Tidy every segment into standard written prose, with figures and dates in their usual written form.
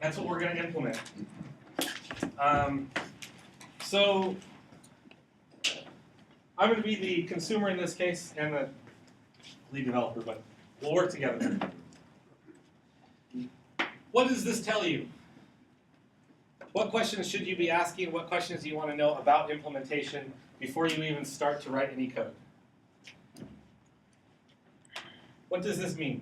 That's what we're going to implement. So I'm going to be the consumer in this case and the lead developer, but we'll work together. What does this tell you? What questions should you be asking? What questions do you want to know about implementation before you even start to write any code? What does this mean?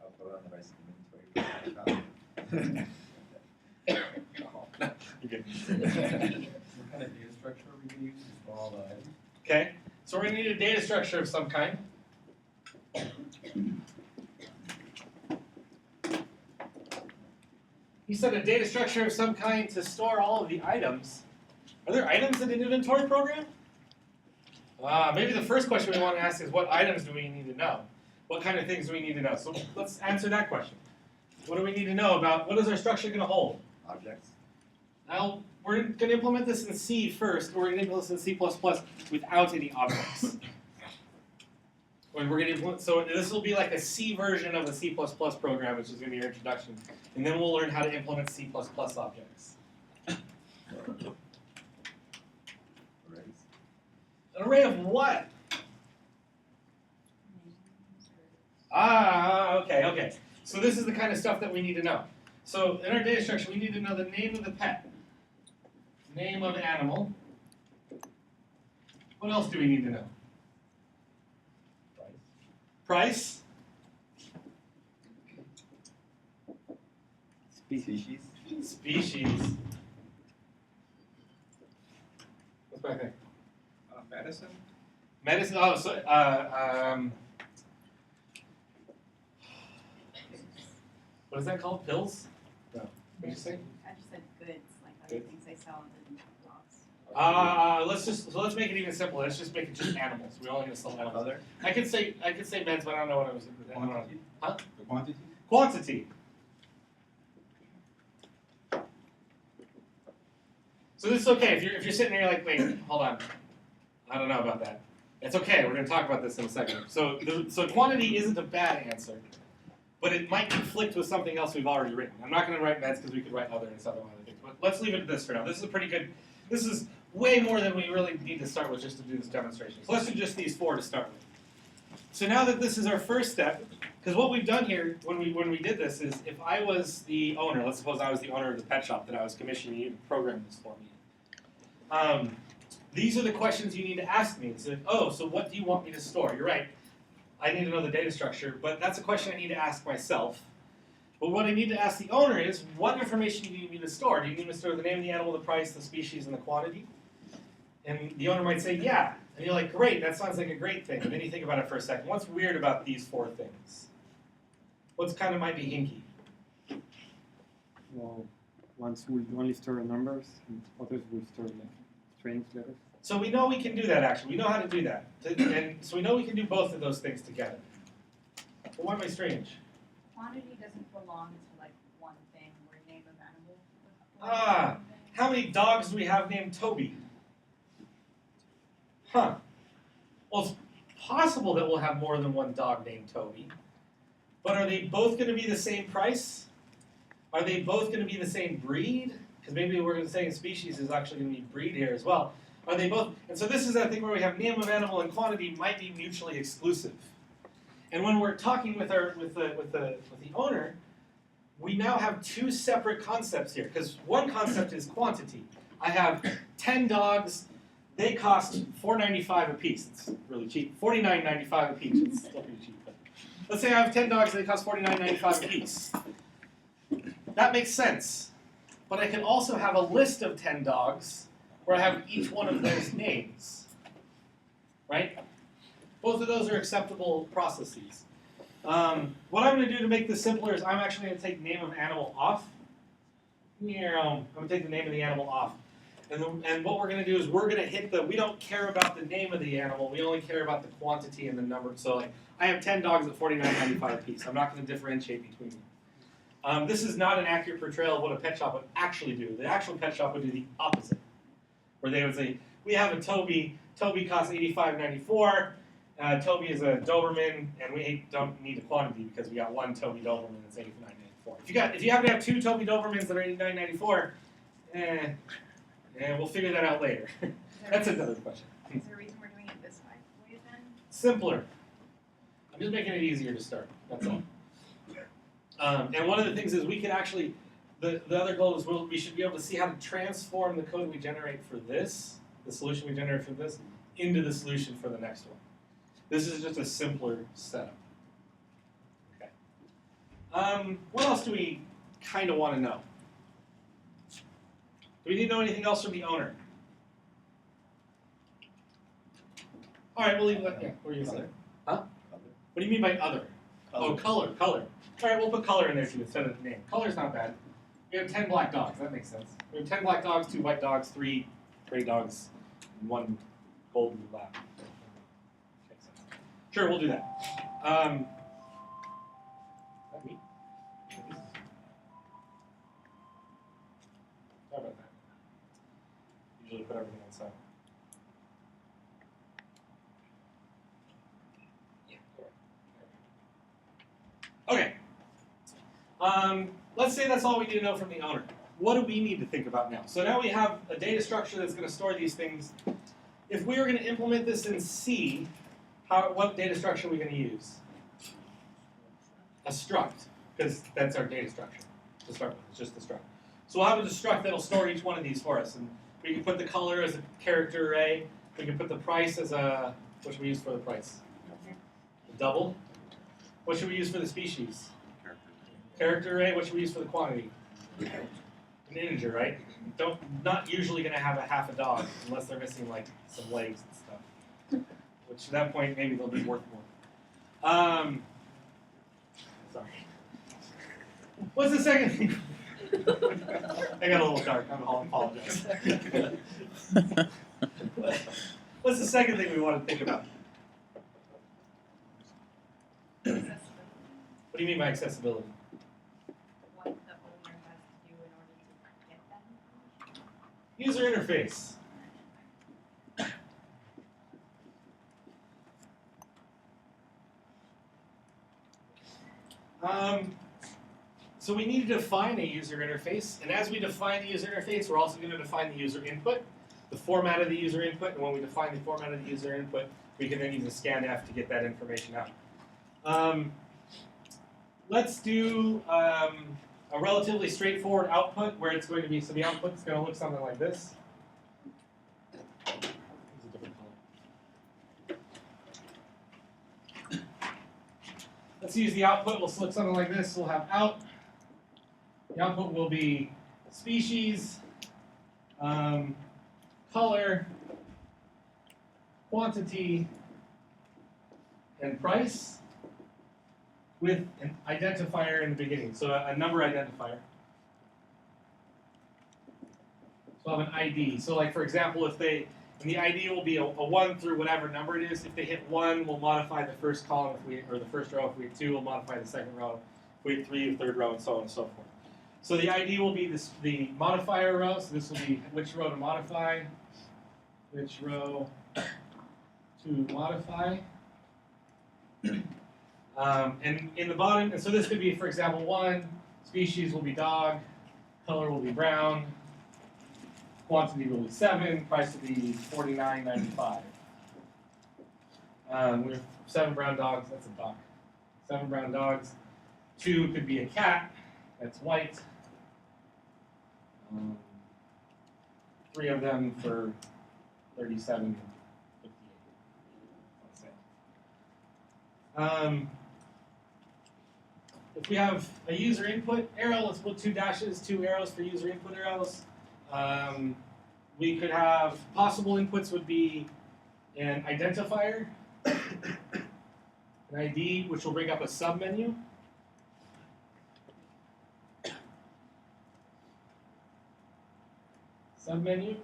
I'll put it on the rest of the inventory. Okay. What kind of data structure are we going to use for all the items? Okay, so we're going to need a data structure of some kind. You said a data structure of some kind to store all of the items. Are there items in an inventory program? Maybe the first question we want to ask is what items do we need to know? What kind of things do we need to know? So let's answer that question. What do we need to know about, what is our structure going to hold? Objects. Now, we're going to implement this in C first, or we're going to implement this in C++ without any objects. We're going to implement, so this will be like a C version of the C++ program, which is going to be your introduction. And then we'll learn how to implement C++ objects. Arrays. An array of what? Okay. So this is the kind of stuff that we need to know. So in our data structure, we need to know the name of the pet, name of animal. What else do we need to know? Price. Species. Species. What's my thing? Medicine. Medicine. Oh, so what is that called? Pills? No. What did you say? I just said goods, like other Goods. things they sell in blogs. Let's make it even simpler. Let's just make it just animals. We're only going to sell animals. Other. I could say meds, but I don't know what I was. I don't know. Quantity. Huh? The quantity. Quantity. So this is okay if you're sitting there like, wait, hold on, I don't know about that. It's okay. We're going to talk about this in a second. So quantity isn't a bad answer, but it might conflict with something else we've already written. I'm not going to write meds because we could write other and other things. But let's leave it at this for now. This is a pretty good. This is way more than we really need to start with just to do this demonstration. So let's do just these four to start with. So now that this is our first step, because what we've done here when we did this is if I was the owner, let's suppose I was the owner of the pet shop that I was commissioning you to program this for me. These are the questions you need to ask me. It's like, oh, so what do you want me to store? You're right. I need to know the data structure, but that's a question I need to ask myself. But what I need to ask the owner is, what information do you need me to store? Do you need me to store the name of the animal, the price, the species, and the quantity? And the owner might say, yeah. And you're like, great, that sounds like a great thing. And then you think about it for a second. What's weird about these four things? What's kind of might be hinky? Well, ones will only store numbers, and others will store like strings letters. So we know we can do that, actually. We know how to do that. And so we know we can do both of those things together. But why am I strange? Quantity doesn't belong to like one thing or name of animal. Ah, how many dogs do we have named Toby? Huh. Well, it's possible that we'll have more than one dog named Toby. But are they both going to be the same price? Are they both going to be the same breed? Because maybe we're going to say species is actually going to be breed here as well. Are they both? And so this is that thing where we have name of animal and quantity might be mutually exclusive. And when we're talking with the owner, we now have two separate concepts here. Because one concept is quantity. I have 10 dogs. They cost $4.95 a piece. It's really cheap. $49.95 a piece. It's still pretty cheap. But let's say I have 10 dogs. They cost $49.95 a piece. That makes sense. But I can also have a list of 10 dogs where I have each one of those names. Right? Both of those are acceptable processes. What I'm going to do to make this simpler is I'm actually going to take name of animal off. I'm going to take the name of the animal off. And what we're going to do is we're going to hit we don't care about the name of the animal, we only care about the quantity and the number. So like, I have 10 dogs at $49.95 a piece. I'm not going to differentiate between them. This is not an accurate portrayal of what a pet shop would actually do. The actual pet shop would do the opposite. Where they would say, we have a Toby costs $85.94, Toby is a Doberman, and we don't need a quantity because we got one Toby Doberman that's $89.94. If you happen to have two Toby Dobermans that are $89.94, we'll figure that out later. That's another question. Is there a reason we're doing it this way then? Simpler. I'm just making it easier to start. That's all. And one of the things is we can actually, the other goal is we should be able to see how to transform the code we generate for this, the solution we generate for this, into the solution for the next one. This is just a simpler setup. Okay. What else do we kind of want to know? Do we need to know anything else from the owner? All right, we'll leave that. Yeah, what are you saying? Huh? Color. What do you mean by other? Oh, color. All right, we'll put color in there too instead of the name. Color's not bad. We have 10 black dogs. That makes sense. We have 10 black dogs, 2 white dogs, 3 gray dogs, and 1 golden lab. Makes sense. Sure, we'll do that. Is that me? Sorry about that. Usually put everything on silent. Okay. Let's say that's all we need to know from the owner. What do we need to think about now? So now we have a data structure that's going to store these things. If we were going to implement this in C, what data structure are we going to use? A struct, because that's our data structure to start with. It's just the struct. So we'll have a struct that'll store each one of these for us. And we can put the color as a character array. We can put the price as a, what should we use for the price? A double. What should we use for the species? Character array. What should we use for the quantity? An integer, right? Not usually going to have a half a dog unless they're missing like some legs and stuff. Which at that point maybe they'll be worth more. Sorry. What's the second thing? I got a little dark. I apologize. What's the second thing we want to think about? Accessibility. What do you mean by accessibility? What the owner has to do in order to get that information. User interface. So we need to define a user interface, and as we define the user interface, we're also going to define the user input, the format of the user input, and when we define the format of the user input, we can then use a scanf to get that information out. Let's do a relatively straightforward output where it's going to be, so the output is going to look something like this. Let's use the output, we'll look something like this. We'll have out. The output will be species, color, quantity, and price with an identifier in the beginning. So a number identifier. So I'll have an ID. So like for example, and the ID will be a 1 through whatever number it is. If they hit 1, we'll modify the first column, or the first row. If we hit 2, we'll modify the second row. If we hit 3, the third row, and so on and so forth. So the ID will be the modifier row. So this will be which row to modify, which row to modify. And in the bottom, and so this could be, for example, 1, species will be dog, color will be brown, quantity will be 7, price will be $49.95. We have 7 brown dogs, that's a dog. 7 brown dogs. 2 could be a cat, that's white. 3 of them for $37.58. If we have a user input arrow, let's put 2 dashes, 2 arrows for user input arrows. We could have possible inputs would be an identifier, an ID, which will bring up a submenu. Submenu,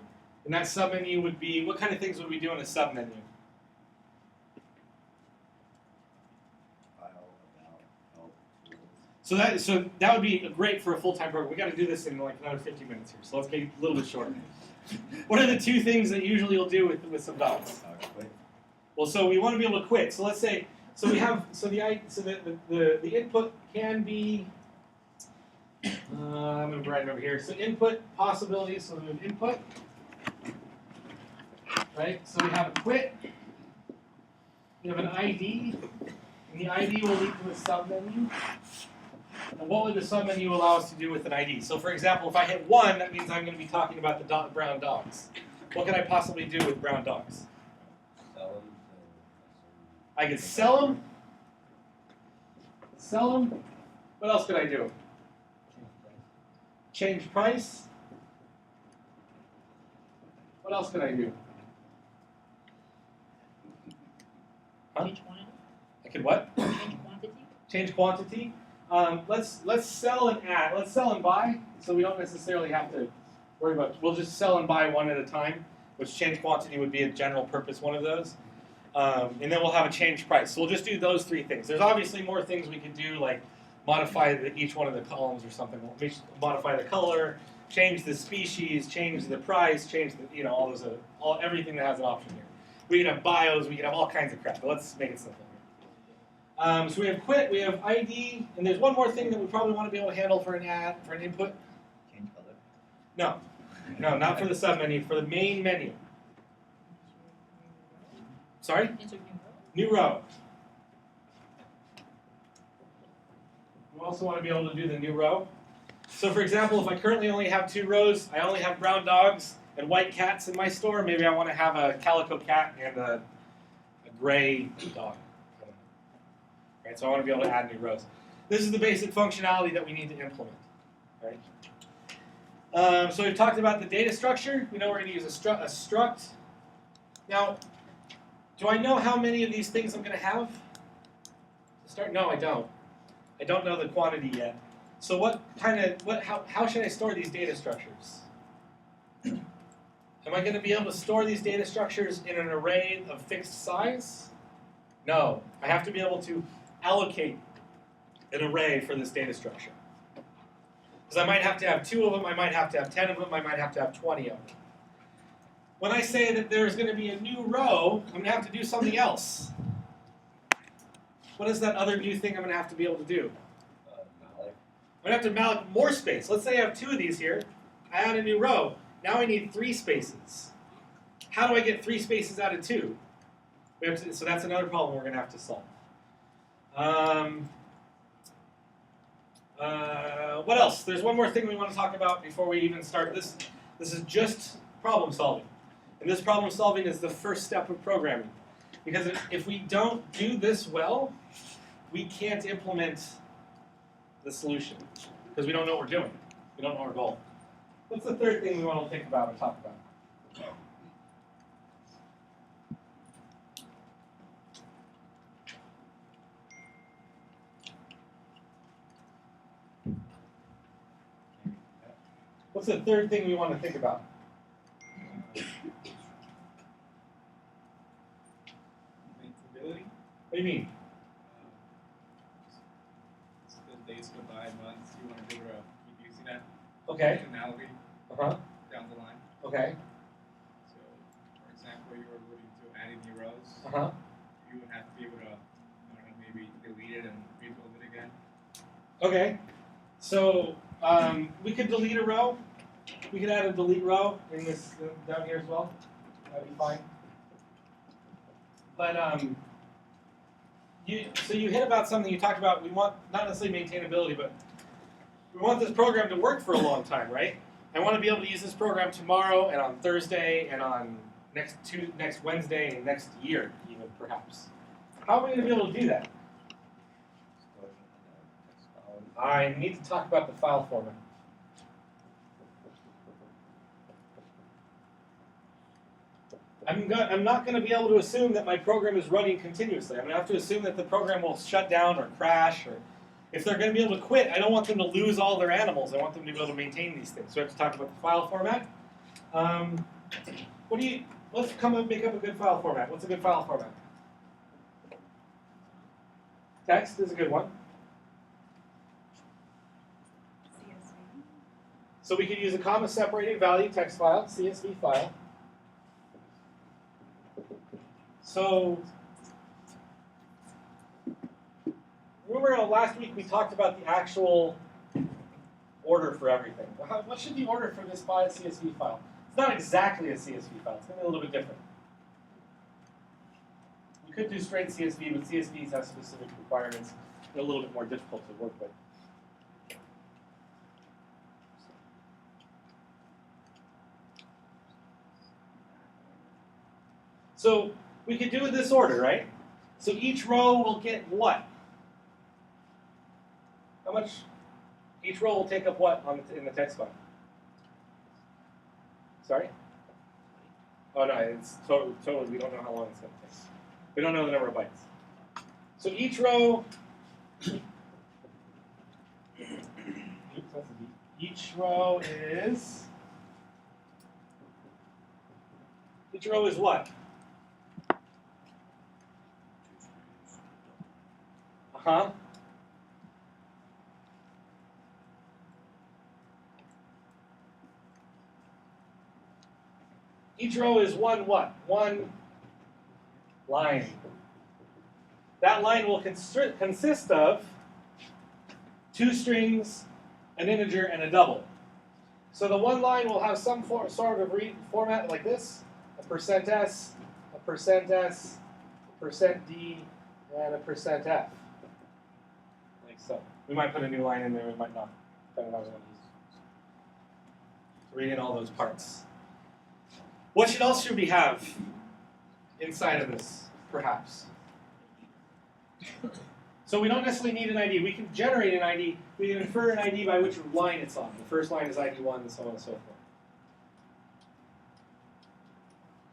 and that submenu would be, what kind of things would we do in a submenu? So that would be great for a full-time program. We got to do this in like another 50 minutes here, so let's make it a little bit shorter. What are the 2 things that usually you'll do with some dogs? Well, so we want to be able to quit. So let's say, so we have, so the input can be, I'm going to write it over here. So input possibilities, so we have input, right? So we have a quit, we have an ID, and the ID will lead to a submenu. And what would the submenu allow us to do with an ID? So for example, if I hit 1, that means I'm going to be talking about the brown dogs. What can I possibly do with brown dogs? Sell them I could sell them. Sell them. What else could I do? Change price. What else could I do? Huh? Change quantity? I could what? Change quantity? Change quantity. Let's sell and add. Let's sell and buy. So we don't necessarily have to worry about. We'll just sell and buy one at a time. Which change quantity would be a general purpose one of those. And then we'll have a change price. So we'll just do those 3 things. There's obviously more things we could do, like modify each one of the columns or something. We'll modify the color, change the species, change the price, change the all those everything that has an option here. We can have bios, we can have all kinds of crap. But let's make it simple here. So we have quit, we have ID, and there's one more thing that we probably want to be able to handle for an input. change color. No, not for the submenu, for the main menu. Sorry? Insert new row? New row. We also want to be able to do the new row. So for example, if I currently only have 2 rows, I only have brown dogs and white cats in my store, maybe I want to have a calico cat and a gray dog. Right, so I want to be able to add new rows. This is the basic functionality that we need to implement. Right? So we've talked about the data structure. We know we're going to use a struct. Now, do I know how many of these things I'm going to have? To start? No, I don't. I don't know the quantity yet. So how should I store these data structures? Am I going to be able to store these data structures in an array of fixed size? No. I have to be able to allocate an array for this data structure. Because I might have to have 2 of them, I might have to have 10 of them, I might have to have 20 of them. When I say that there's going to be a new row, I'm going to have to do something else. What is that other new thing I'm going to have to be able to do? Malloc. I'm going to have to malloc more space. Let's say I have 2 of these here. I add a new row. Now I need 3 spaces. How do I get 3 spaces out of 2? So that's another problem we're going to have to solve. What else? There's one more thing we want to talk about before we even start this. This is just problem solving. And this problem solving is the first step of programming. Because if we don't do this well, we can't implement the solution. Because we don't know what we're doing. We don't know our goal. What's the third thing we want to think about or talk about? What's the third thing we want to think about? Maintainability. What do you mean? The days go by, months, you want to be able to keep using that Okay. functionality Uh-huh. down the line. Okay. So, for example, you were alluding to adding new rows. Uh-huh. You would have to be able to, I don't know, maybe delete it and rebuild it again. Okay. So we could delete a row. We could add a delete row in this down here as well. That'd be fine. But so you hit about something you talked about. We want not necessarily maintainability, but we want this program to work for a long time, right? I want to be able to use this program tomorrow and on Thursday and on next Wednesday and next year, even perhaps. How am I going to be able to do that? I need to talk about the file format. I'm not going to be able to assume that my program is running continuously. I'm going to have to assume that the program will shut down or crash, or if they're going to be able to quit, I don't want them to lose all their animals. I want them to be able to maintain these things. So we have to talk about the file format. Let's come and make up a good file format. What's a good file format? Text is a good one. CSV. So we could use a comma-separated value text file, CSV file. So, remember last week we talked about the actual order for everything. What should the order for this CSV file? It's not exactly a CSV file. It's going to be a little bit different. We could do straight CSV, but CSVs have specific requirements. They're a little bit more difficult to work with. So we could do it this order, right? So each row will get what? How much? Each row will take up what in the text file? Sorry? Oh no, it's totally, we don't know how long it's going to take. We don't know the number of bytes. So each row, each row is what? Uh-huh. Each row is one what? One line. That line will consist of two strings, an integer, and a double. So the one line will have some sort of format like this: a %s, a %s, a %d, and a %f. Like so. We might put a new line in there, we might not, depending on how we want to use it. So read in all those parts. What else should we have inside of this, perhaps? So we don't necessarily need an ID. We can generate an ID. We can infer an ID by which line it's on. The first line is ID1 and so on and so forth.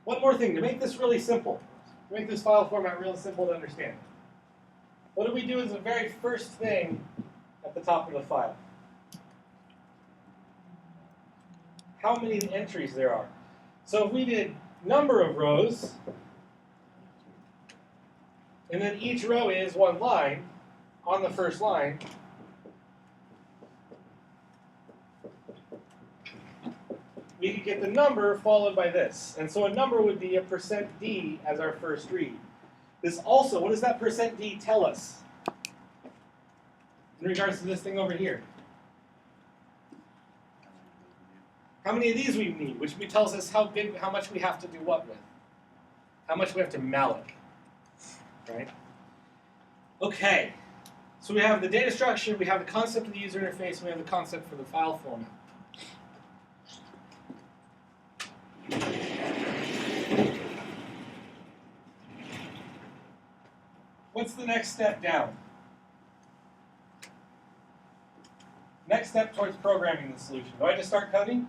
One more thing, to make this really simple, to make this file format real simple to understand. What do we do as the very first thing at the top of the file? How many entries there are. So if we did number of rows, and then each row is one line on the first line, we could get the number followed by this. And so a number would be a %d as our first read. This also, what does that %d tell us in regards to this thing over here? How many of these we need, which tells us how much we have to do what with. How much we have to malloc. Right? Okay. So we have the data structure, we have the concept of the user interface, and we have the concept for the file format. What's the next step down? Next step towards programming the solution. Do I just start coding?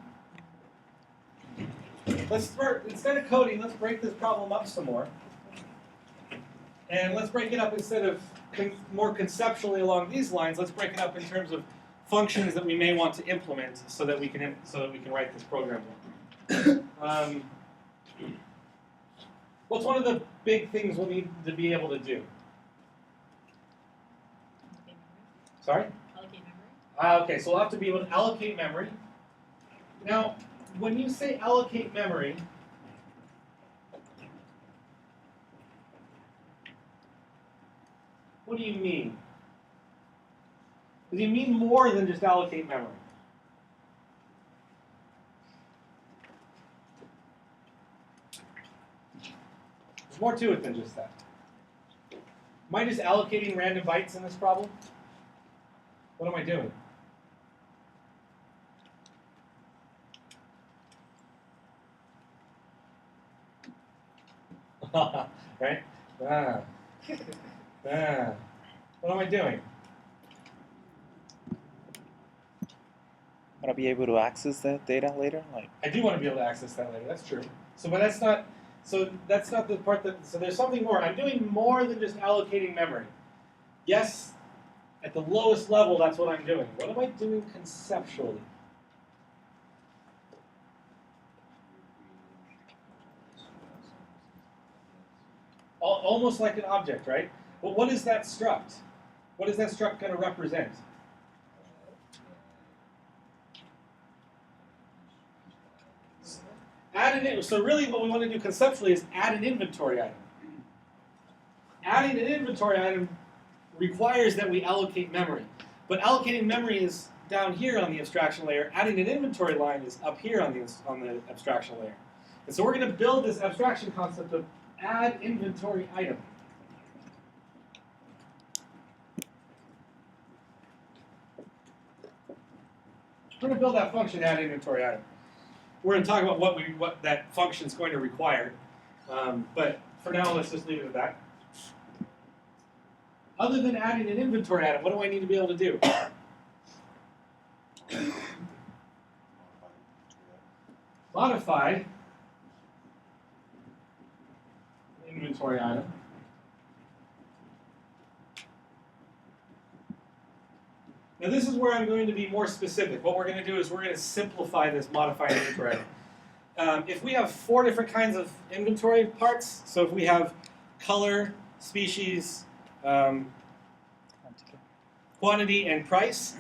Instead of coding, let's break this problem up some more. And let's break it up instead of more conceptually along these lines. Let's break it up in terms of functions that we may want to implement so that we can write this program. What's one of the big things we'll need to be able to do? Sorry? Allocate memory. Okay, so we'll have to be able to allocate memory. Now, when you say allocate memory, what do you mean? Do you mean more than just allocate memory? There's more to it than just that. Am I just allocating random bytes in this problem? What am I doing? Right? What am I doing? Want to be able to access that data later? I do want to be able to access that later. That's true. But that's not. So that's not the part that. So there's something more. I'm doing more than just allocating memory. Yes, at the lowest level, that's what I'm doing. What am I doing conceptually? Almost like an object, right? But what is that struct? What is that struct going to represent? Add an. So really, what we want to do conceptually is add an inventory item. adding an inventory item requires that we allocate memory. But allocating memory is down here on the abstraction layer. Adding an inventory line is up here on the abstraction layer. And so we're going to build this abstraction concept of add inventory item. We're going to build that function add inventory item. We're going to talk about what that function is going to require. But for now, let's just leave it at that. Other than adding an inventory item, what do I need to be able to do? Modify inventory item. Now this is where I'm going to be more specific. What we're going to do is we're going to simplify this modify inventory item. If we have 4 different kinds of inventory parts, so if we have color, species, quantity, and price,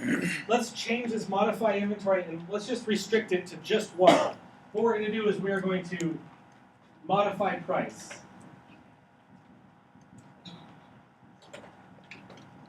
let's change this modify inventory and let's just restrict it to just one. What we're going to do is we are going to modify price.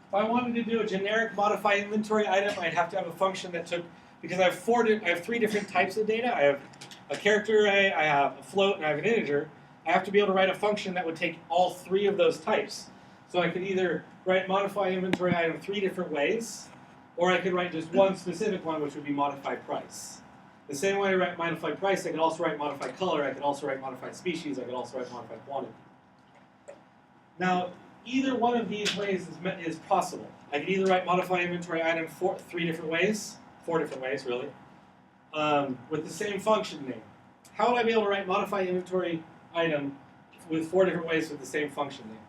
If I wanted to do a generic modify inventory item, I'd have to have a function that took, because I have 3 different types of data. I have a character array, I have a float, and I have an integer. I have to be able to write a function that would take all 3 of those types. So I could either write modify inventory item 3 different ways, or I could write just one specific one, which would be modify price. The same way I write modify price, I could also write modify color, I could also write modify species, I could also write modify quantity. Now, either one of these ways is possible. I could either write modify inventory item 3 different ways, 4 different ways really, with the same function name. How would I be able to write modify inventory item with 4 different ways with the same function name?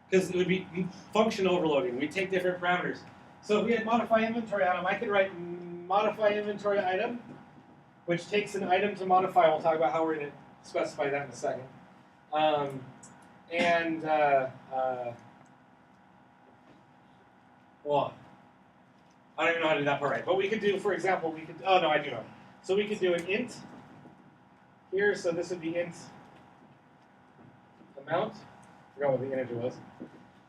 Because it would be function overloading. We take different parameters. So if we had modify inventory item, I could write modify inventory item, which takes an item to modify. We'll talk about how we're going to specify that in a second. Well, I don't even know how to do that part right. But we could do, for example, oh no, I do know. So we could do an int here. So this would be int amount. I forgot what the integer was.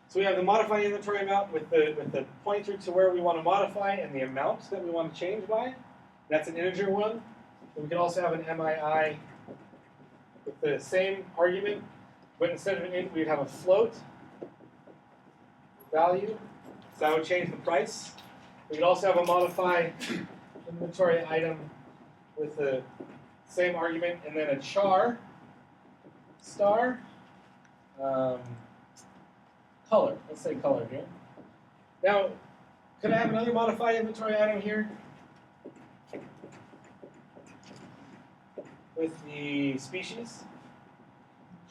So we have the modify inventory amount with the pointer to where we want to modify and the amount that we want to change by. That's an integer one. And we could also have an MII with the same argument, but instead of an int, we'd have a float value. So that would change the price. We could also have a modify inventory item with the same argument, and then a char star color. Let's say color here. Now, could I have another modify inventory item here with the species?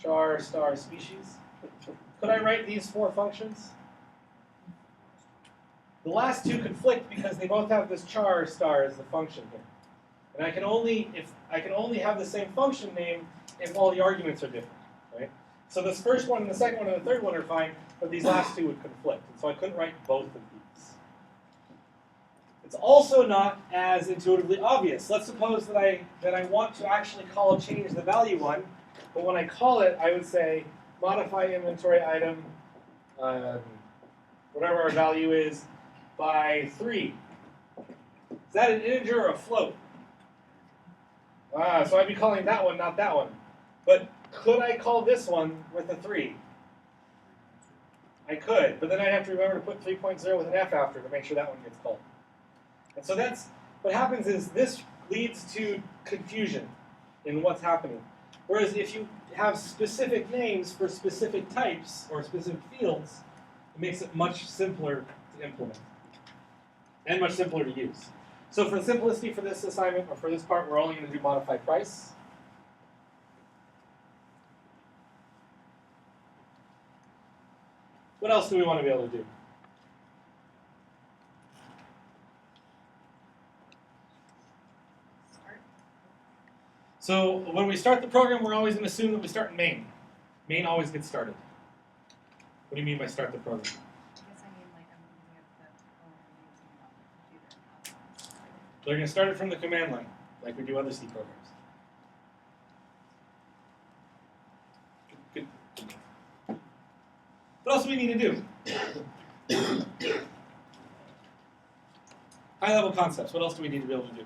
Char star species. Could I write these 4 functions? The last 2 conflict because they both have this char star as the function here. And I can only have the same function name if all the arguments are different, right? So this first one and the second one and the third one are fine, but these last 2 would conflict. And so I couldn't write both of these. It's also not as intuitively obvious. Let's suppose that I want to actually change the value one, but when I call it, I would say modify inventory item, whatever our value is, by 3. Is that an integer or a float? So I'd be calling that one, not that one. But could I call this one with a 3? I could, but then I'd have to remember to put 3.0 with an F after to make sure that one gets called. And so that's what happens is this leads to confusion in what's happening. Whereas if you have specific names for specific types or specific fields, it makes it much simpler to implement and much simpler to use. So for simplicity for this assignment, or for this part, we're only going to do modify price. What else do we want to be able to do? Start. So when we start the program, we're always going to assume that we start in main. Main always gets started. What do you mean by start the program? I guess I mean like I'm looking at the program using it on the computer. They're going to start it from the command line, like we do other C programs. What else do we need to do? High-level concepts. What else do we need to be able to do?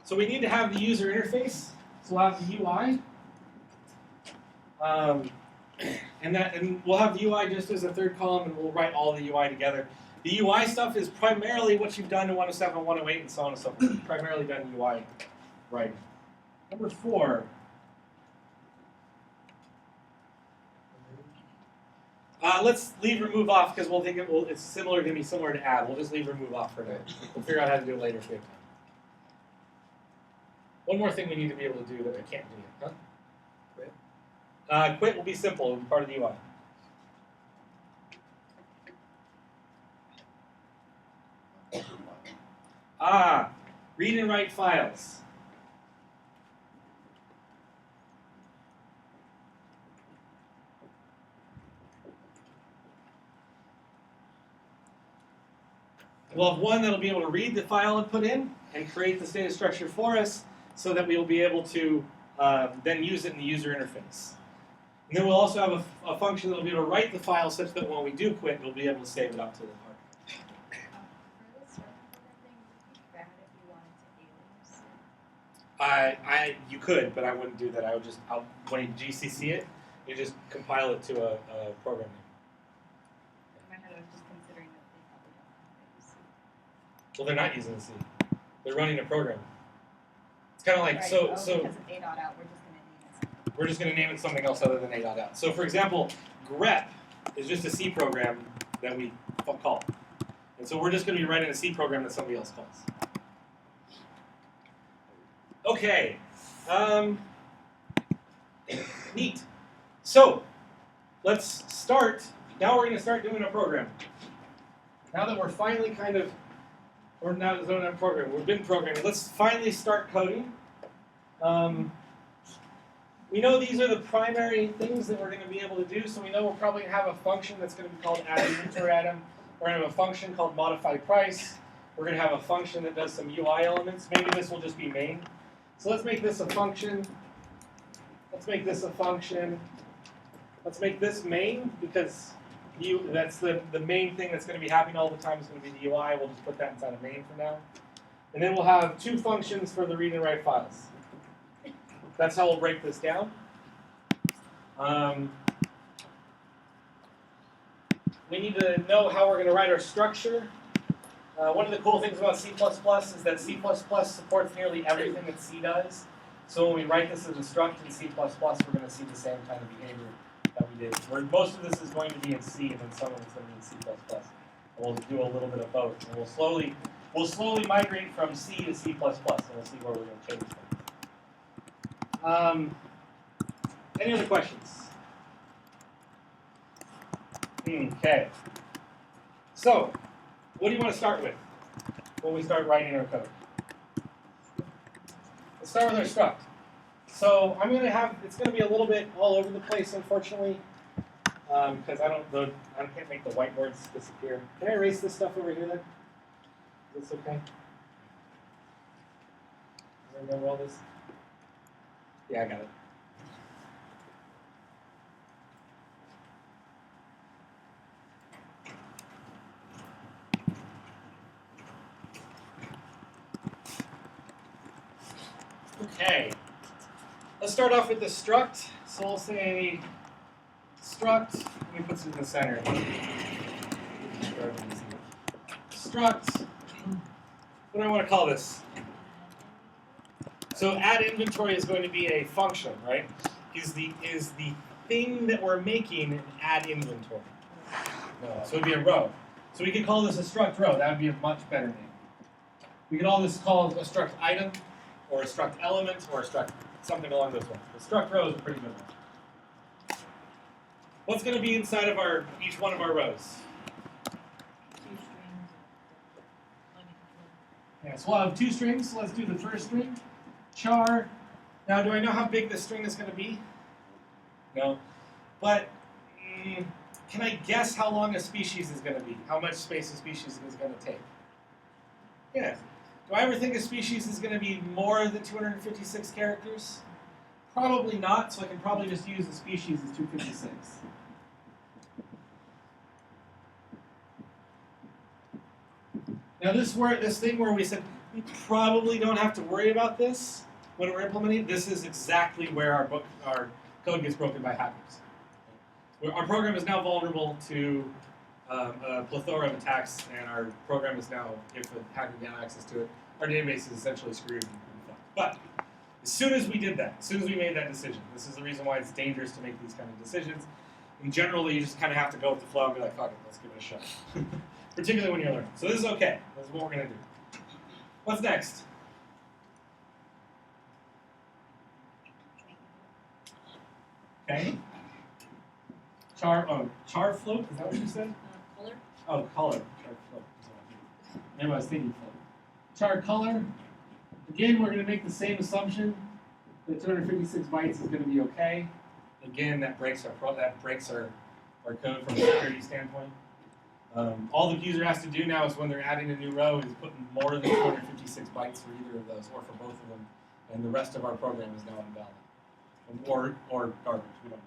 So we need to have the user interface. So we'll have the UI. And we'll have the UI just as a third column, and we'll write all the UI together. The UI stuff is primarily what you've done in 107, 108, and so on and so forth. Primarily done UI writing. Number 4. Let's leave remove off because we'll think it's similar to add. We'll just leave remove off for now. We'll figure out how to do it later if we have time. One more thing we need to be able to do that I can't do yet. Huh? Quit will be simple. It'll be part of the UI. Read and write files. We'll have one that'll be able to read the file and put in and create the data structure for us so that we'll be able to then use it in the user interface. And then we'll also have a function that'll be able to write the file such that when we do quit, we'll be able to save it up to the hard drive. For this structure thing, would it be bad if you wanted to alias it? You could, but I wouldn't do that. I would just, when you GCC it, you just compile it to a program name. In my head, I was just considering that they probably don't have things. Well, they're not using the C. They're running a program. It's kind of like, Right. so Because of A dot out, we're just going to name it something. we're just going to name it something else other than A.out. So for example, grep is just a C program that we call. And so we're just going to be writing a C program that somebody else calls. Okay. Neat. So let's start. Now we're going to start doing a program. Now that we're finally kind of, or now that we're not programming, we've been programming, let's finally start coding. We know these are the primary things that we're going to be able to do, so we know we're probably going to have a function that's going to be called add inventory item. We're going to have a function called modify price. We're going to have a function that does some UI elements. Maybe this will just be main. So let's make this a function. Let's make this a function. Let's make this main because that's the main thing that's going to be happening all the time is going to be the UI. We'll just put that inside of main for now. And then we'll have 2 functions for the read and write files. That's how we'll break this down. We need to know how we're going to write our structure. One of the cool things about C++ is that C++ supports nearly everything that C does. So when we write this as a struct in C++, we're going to see the same kind of behavior that we did. Where most of this is going to be in C, and then some of it's going to be in C++. And we'll do a little bit of both. And we'll slowly migrate from C to C++, and we'll see where we're going to change things. Any other questions? Okay. So, what do you want to start with when we start writing our code? Let's start with our struct. So I'm going to have, it's going to be a little bit all over the place, unfortunately, because I can't make the whiteboards disappear. Can I erase this stuff over here then? Is this okay? Does I remember all this? Yeah, I got it. Okay. Let's start off with the struct. So we'll say struct. Let me put this in the center. Struct. What do I want to call this? So add inventory is going to be a function, right? Is the thing that we're making an add inventory. No, so it would be a row. So we could call this a struct row. That would be a much better name. We could call this a struct item, or a struct element, or a struct something along those lines. The struct row is a pretty good one. What's going to be inside of each one of our rows? Yeah, so we'll have 2 strings. So let's do the first string. Char. Now, do I know how big this string is going to be? No. But can I guess how long a species is going to be? How much space a species is going to take? Yeah. Do I ever think a species is going to be more than 256 characters? Probably not, so I can probably just use the species as 256. Now this thing where we said we probably don't have to worry about this when we're implementing, this is exactly where our code gets broken by hackers. Our program is now vulnerable to a plethora of attacks, and our program is now, if a hacker can access to it, our database is essentially screwed and fucked. But as soon as we did that, as soon as we made that decision, this is the reason why it's dangerous to make these kind of decisions. And generally, you just kind of have to go with the flow and be like, fuck it, let's give it a shot. Particularly when you're learning. So this is okay. This is what we're going to do. What's next? Okay. Char float, is that what you said? Color? Oh, color. Char float. Maybe I was thinking float. Char color. Again, we're going to make the same assumption that 256 bytes is going to be okay. Again, that breaks our code from a security standpoint. All the user has to do now is when they're adding a new row is put more than 256 bytes for either of those, or for both of them, and the rest of our program is now invalid, or garbage. We don't know.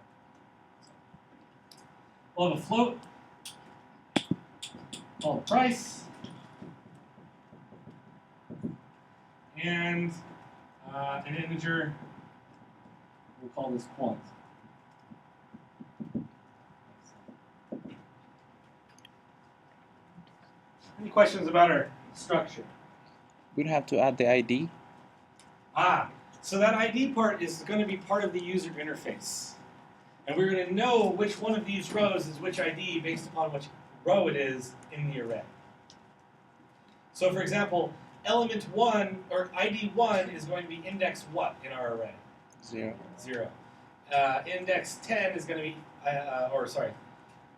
We'll have a float. Call price. And an integer, we'll call this quant. Any questions about our structure? We'd have to add the ID. So that ID part is going to be part of the user interface. And we're going to know which one of these rows is which ID based upon which row it is in the array. So for example, element 1, or ID 1 is going to be index what in our array? 0. 0. Index 10 is going to be,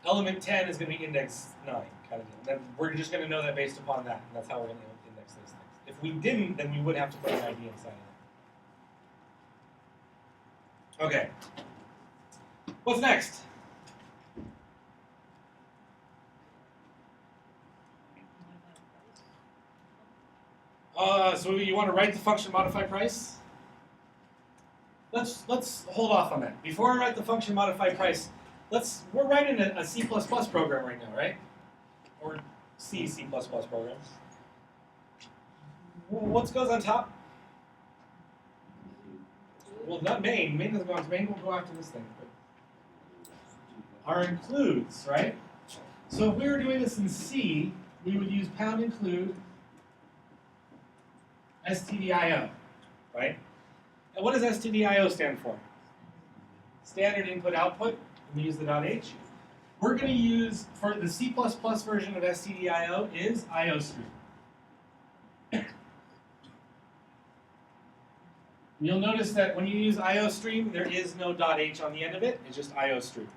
element 10 is going to be index 9, kind of deal. Then we're just going to know that based upon that, and that's how we're going to index those things. If we didn't, then we would have to put an ID inside of it. Okay. What's next? So you want to write the function modify price? Let's hold off on that. Before I write the function modify price, we're writing a C++ program right now, right? Or C programs. What goes on top? Well, not main. Main doesn't go on. Main will go after this thing. But our includes, right? So if we were doing this in C, we would use pound include stdio, right? And what does stdio stand for? Standard input output. We use the .h. We're going to use, for the C++ version of stdio is iostream. You'll notice that when you use iostream, there is no .h on the end of it. It's just iostream.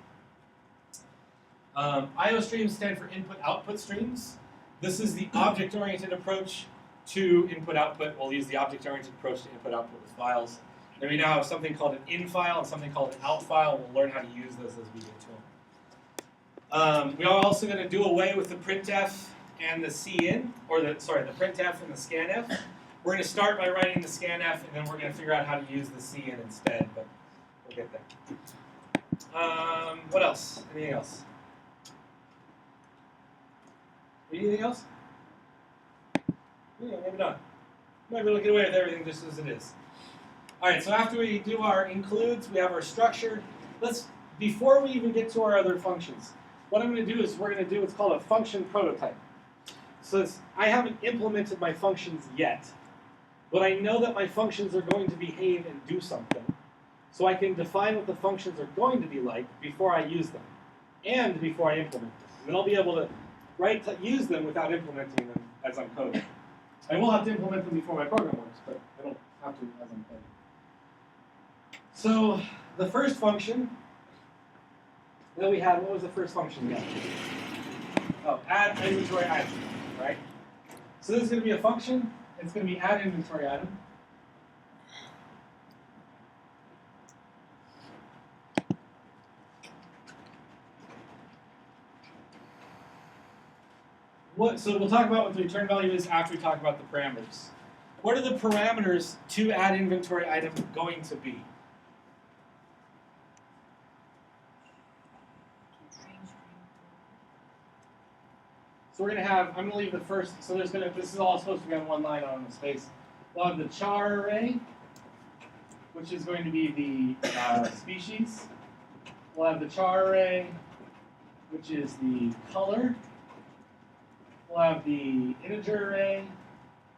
iostreams stand for input-output streams. This is the object-oriented approach to input-output. We'll use the object-oriented approach to input-output with files. And we now have something called an in file and something called an out file. We'll learn how to use those as we get to them. We are also going to do away with the printf and the cin, or the printf and the scanf. We're going to start by writing the scanf, and then we're going to figure out how to use the cin instead, but we'll get there. What else? Anything else? Anything else? Yeah, maybe not. Might be able to get away with everything just as it is. All right, so after we do our includes, we have our structure. Before we even get to our other functions, what I'm going to do is we're going to do what's called a function prototype. So I haven't implemented my functions yet, but I know that my functions are going to behave and do something. So I can define what the functions are going to be like before I use them, and before I implement them. And then I'll be able to use them without implementing them as I'm coding. I will have to implement them before my program works, but I don't have to as I'm coding. So the first function that we had, what was the first function again? Oh, add inventory item, right? So this is going to be a function. It's going to be add inventory item. So we'll talk about what the return value is after we talk about the parameters. What are the parameters to add inventory item going to be? So we're gonna have, I'm gonna leave the first, so this is all supposed to be on one line on the space. We'll have the char array, which is going to be the species. We'll have the char array, which is the color. We'll have the integer array,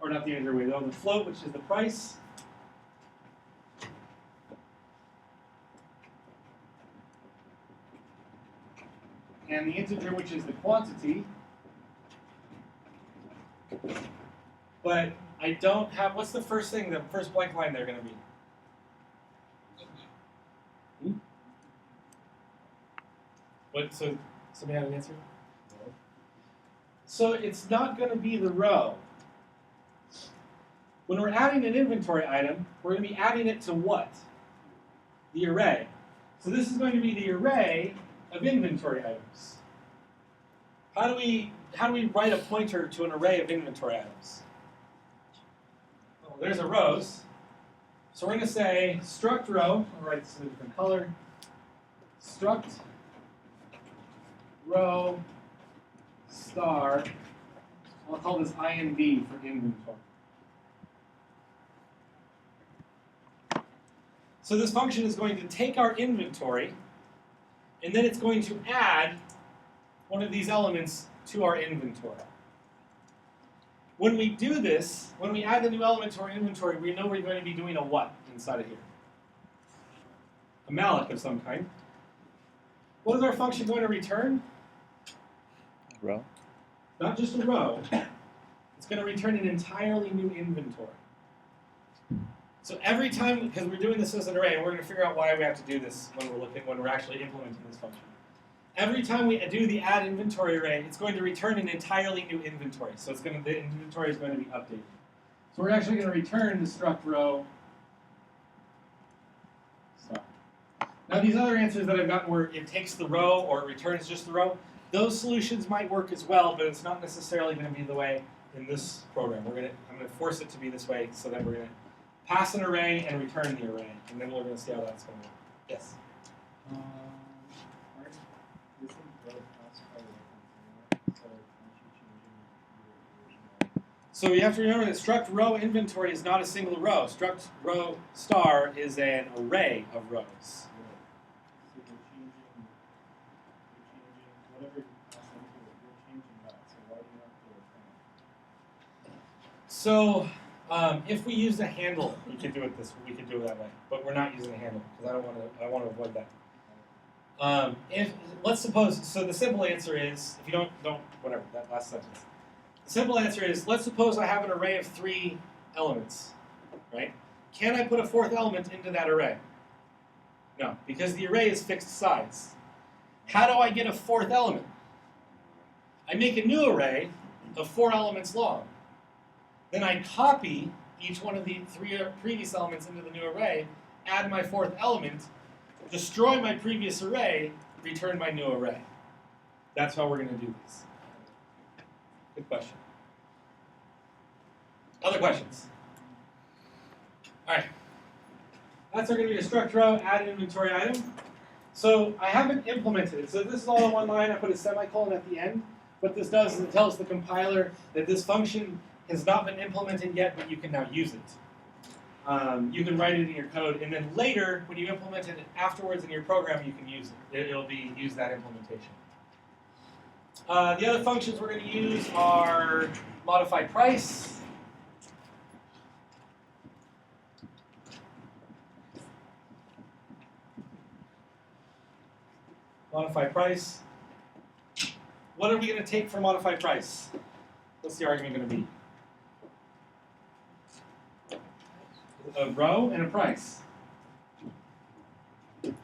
or not the integer array, though, the float, which is the price. And the integer, which is the quantity. But I don't have, what's the first thing, the first blank line they're going to be? What, so somebody have an answer? No. So it's not going to be the row. When we're adding an inventory item, we're going to be adding it to what? The array. So this is going to be the array of inventory items. How do we write a pointer to an array of inventory items? Well, there's a rows. So we're going to say struct row. I'll write this in a different color. Struct row star. I'll call this INV for inventory. So this function is going to take our inventory, and then it's going to add one of these elements to our inventory. When we do this, when we add the new element to our inventory, we know we're going to be doing a what inside of here? A malloc of some kind. What is our function going to return? Row. Not just a row. It's going to return an entirely new inventory. So every time, because we're doing this as an array, and we're going to figure out why we have to do this when we're actually implementing this function. Every time we do the add inventory array, it's going to return an entirely new inventory. So the inventory is going to be updated. So we're actually going to return the struct row star. Now these other answers that I've gotten where it takes the row or it returns just the row, those solutions might work as well, but it's not necessarily going to be the way in this program. I'm going to force it to be this way, so that we're going to pass an array and return the array, and then we're going to see how that's going to work. Yes? So you have to remember that struct row inventory is not a single row. Struct row star is an array of rows. So if we use a handle, we could do it that way. But we're not using a handle because I want to avoid that. Let's suppose, so the simple answer is, if you don't whatever, that last sentence. The simple answer is, let's suppose I have an array of 3 elements, right? Can I put a 4th element into that array? No, because the array is fixed size. How do I get a 4th element? I make a new array of 4 elements long. Then I copy each one of the 3 previous elements into the new array, add my 4th element, destroy my previous array, return my new array. That's how we're going to do this. Good question. Other questions? All right. That's going to be a struct row, add an inventory item. So I haven't implemented it. So this is all in one line. I put a semicolon at the end. What this does is it tells the compiler that this function has not been implemented yet, but you can now use it. You can write it in your code, and then later, when you implement it afterwards in your program, you can use it. It'll use that implementation. The other functions we're going to use are modify price, modify price. What are we going to take for modify price? What's the argument going to be? A row and a price. I'm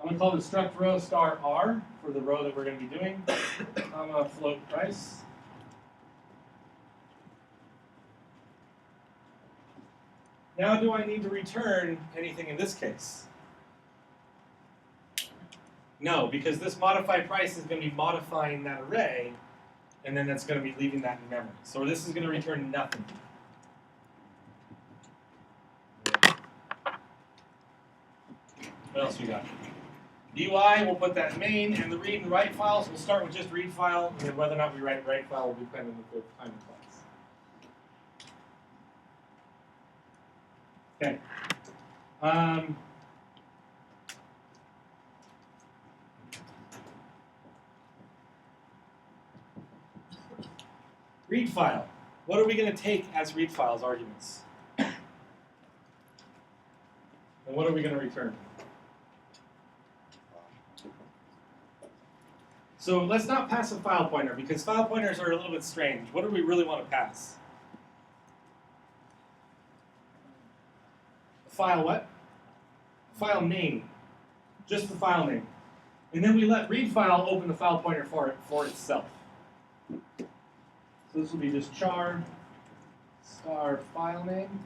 going to call the struct row star R for the row that we're going to be doing, comma float price. Now do I need to return anything in this case? No, because this modify price is going to be modifying that array, and then that's going to be leaving that in memory. So this is going to return nothing. What else we got? UI, we'll put that in main, and the read and write files, we'll start with just read file, and then whether or not we write write file will be dependent on the time in class. Okay. Read file. What are we going to take as read files arguments? And what are we going to return? So let's not pass a file pointer because file pointers are a little bit strange. What do we really want to pass? File what? File name. Just the file name. And then we let read file open the file pointer for itself. So this will be just char star file name.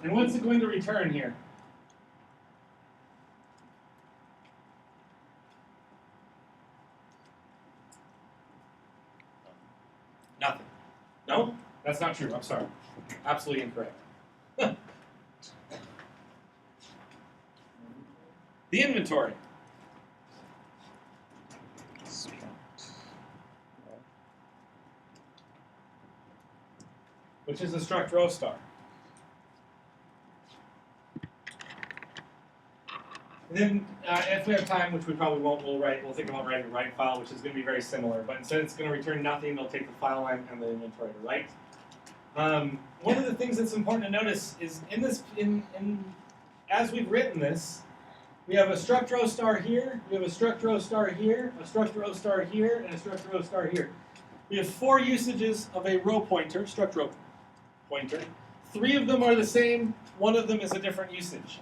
And what's it going to return here? Nothing. No? That's not true. I'm sorry. Absolutely incorrect. The inventory. Which is the struct row star. And then, if we have time, which we probably won't, we'll think about writing a write file, which is going to be very similar. But instead, it's going to return nothing. It'll take the file name and the inventory to write. One of the things that's important to notice is as we've written this, we have a struct row star here, we have a struct row star here, a struct row star here, and a struct row star here. We have 4 usages of a row pointer, struct row pointer. 3 of them are the same, 1 of them is a different usage.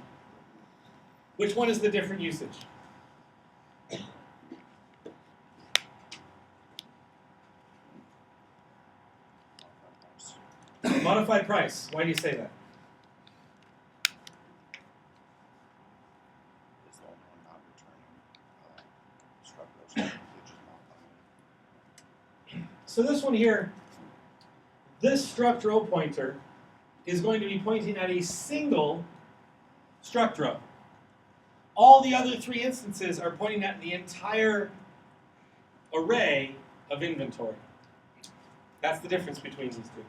Which one is the different usage? Modified price. Why do you say that? It's the only one not returning struct row star, which is not. So this one here, this struct row pointer is going to be pointing at a single struct row. All the other 3 instances are pointing at the entire array of inventory. That's the difference between these 2.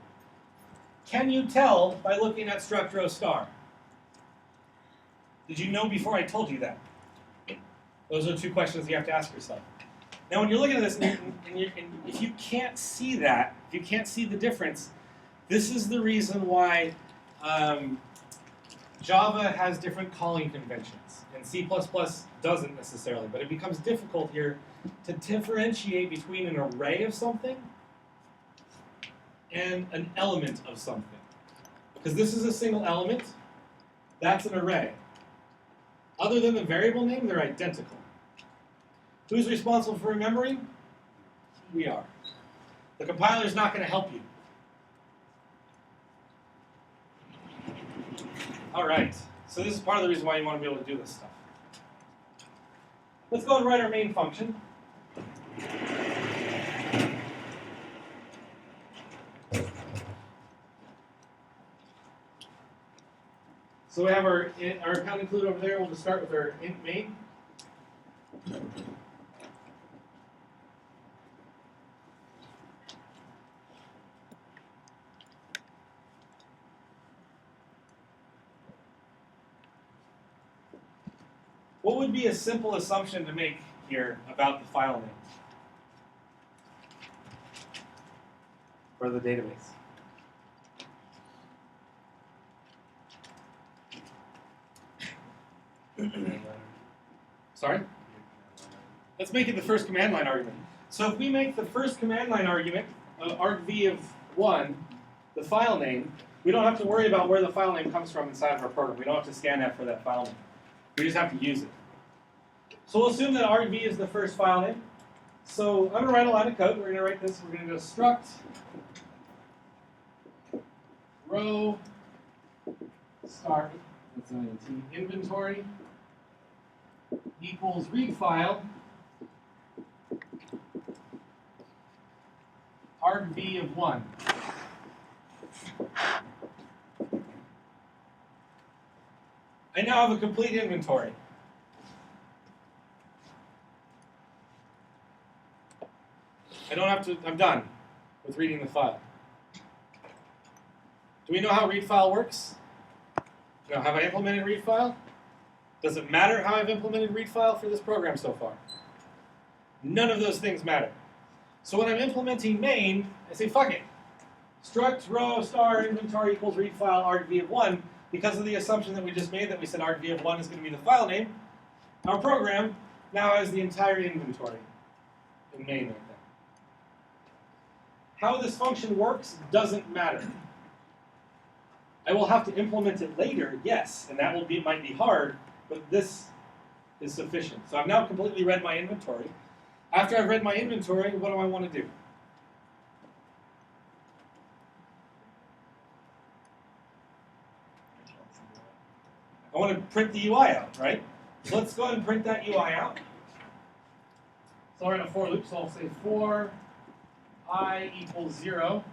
Can you tell by looking at struct row star? Did you know before I told you that? Those are 2 questions you have to ask yourself. Now, when you're looking at this, and if you can't see that, if you can't see the difference, this is the reason why Java has different calling conventions, and C++ doesn't necessarily. But it becomes difficult here to differentiate between an array of something and an element of something. Because this is a single element, that's an array. Other than the variable name, they're identical. Who's responsible for remembering? We are. The compiler's not going to help you. All right, so this is part of the reason why you want to be able to do this stuff. Let's go and write our main function. So we have our account include over there. We'll just start with our int main. What would be a simple assumption to make here about the file name for the database? Sorry? Let's make it the first command line argument. So if we make the first command line argument, argv of 1, the file name, we don't have to worry about where the file name comes from inside of our program. We don't have to scanf for that file name. We just have to use it. So we'll assume that argv is the first file name. So I'm going to write a line of code. We're going to write this. We're going to go struct row start, that's int, inventory equals read file argv of 1. I now have a complete inventory. I don't have to, I'm done with reading the file. Do we know how read file works? Now, have I implemented read file? Does it matter how I've implemented read file for this program so far? None of those things matter. So when I'm implementing main, I say fuck it. Struct row star inventory equals read file argv of 1 because of the assumption that we just made that we said argv of 1 is going to be the file name. Our program now has the entire inventory in main right now. How this function works doesn't matter. I will have to implement it later, yes, and that might be hard, but this is sufficient. So I've now completely read my inventory. After I've read my inventory, what do I want to do? I want to print the UI out, right? So let's go ahead and print that UI out. So we're in a for loop, so I'll say for I equals 0.